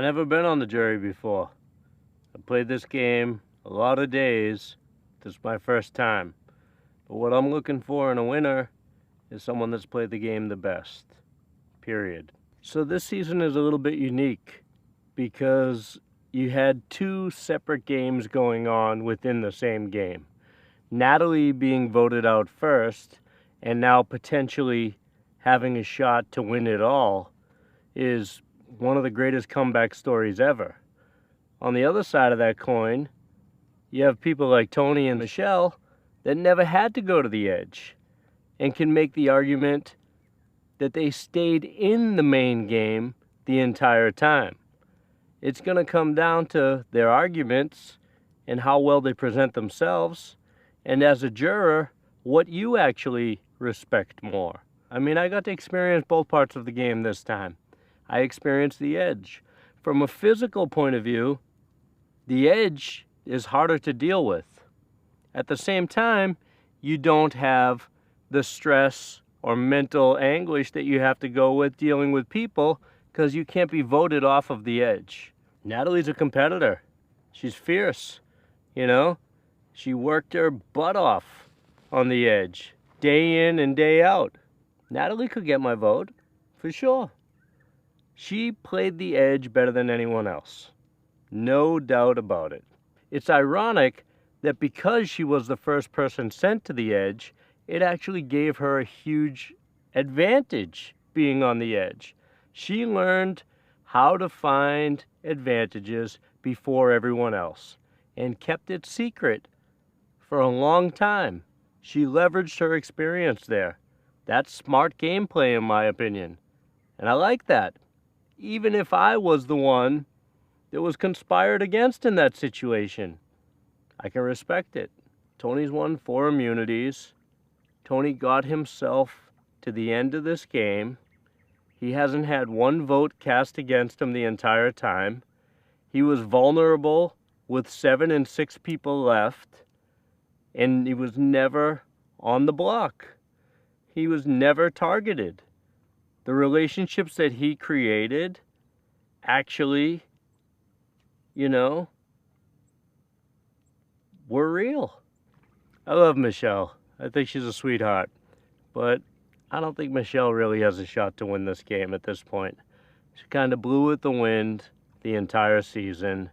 I've never been on the jury before. I played this game a lot of days. This is my first time. But what I'm looking for in a winner is someone that's played the game the best. Period. So this season is a little bit unique because you had two separate games going on within the same game. Natalie being voted out first and now potentially having a shot to win it all is one of the greatest comeback stories ever. On the other side of that coin, you have people like Tony and Michelle that never had to go to the edge and can make the argument that they stayed in the main game the entire time. It's going to come down to their arguments and how well they present themselves, and as a juror, what you actually respect more. I mean, I got to experience both parts of the game this time. I experienced the edge. From a physical point of view, the edge is harder to deal with. At the same time, you don't have the stress or mental anguish that you have to go with dealing with people because you can't be voted off of the edge. Natalie's a competitor. She's fierce, you know? She worked her butt off on the edge, day in and day out. Natalie could get my vote, for sure. She played the edge better than anyone else. No doubt about it. It's ironic that because she was the first person sent to the edge, it actually gave her a huge advantage being on the edge. She learned how to find advantages before everyone else and kept it secret for a long time. She leveraged her experience there. That's smart gameplay in my opinion. And I like that. Even if I was the one that was conspired against in that situation, I can respect it. Tony's won 4 immunities. Tony got himself to the end of this game. He hasn't had one vote cast against him the entire time. He was vulnerable with 7 and 6 people left, and he was never on the block. He was never targeted. The relationships that he created actually, were real. I love Michelle. I think she's a sweetheart. But I don't think Michelle really has a shot to win this game at this point. She kind of blew with the wind the entire season.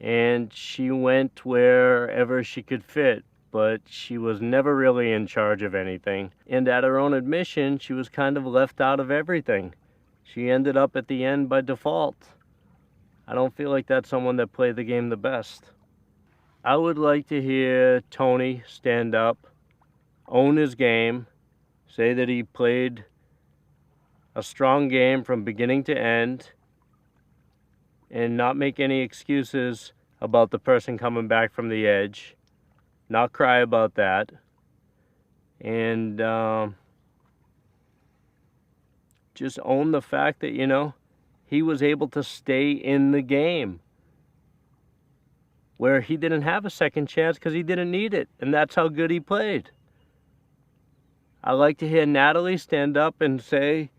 And she went wherever she could fit. But she was never really in charge of anything. And at her own admission, she was kind of left out of everything. She ended up at the end by default. I don't feel like that's someone that played the game the best. I would like to hear Tony stand up, own his game, say that he played a strong game from beginning to end, and not make any excuses about the person coming back from the edge. Not cry about that. And just own the fact that, he was able to stay in the game where he didn't have a second chance because he didn't need it. And that's how good he played. I like to hear Natalie stand up and say,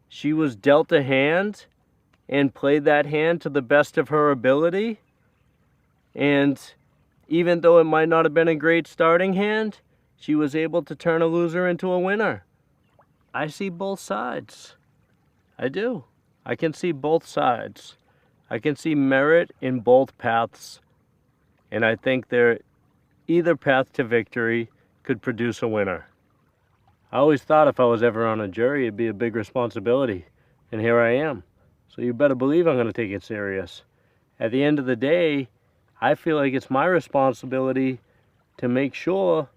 she was dealt a hand and played that hand to the best of her ability. And even though it might not have been a great starting hand, she was able to turn a loser into a winner. I see both sides. I do. I can see both sides. I can see merit in both paths. And I think either path to victory could produce a winner. I always thought if I was ever on a jury, it'd be a big responsibility. And here I am. So you better believe I'm going to take it serious. At the end of the day, I feel like it's my responsibility to make sure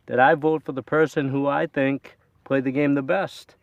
that I vote for the person who I think played the game the best.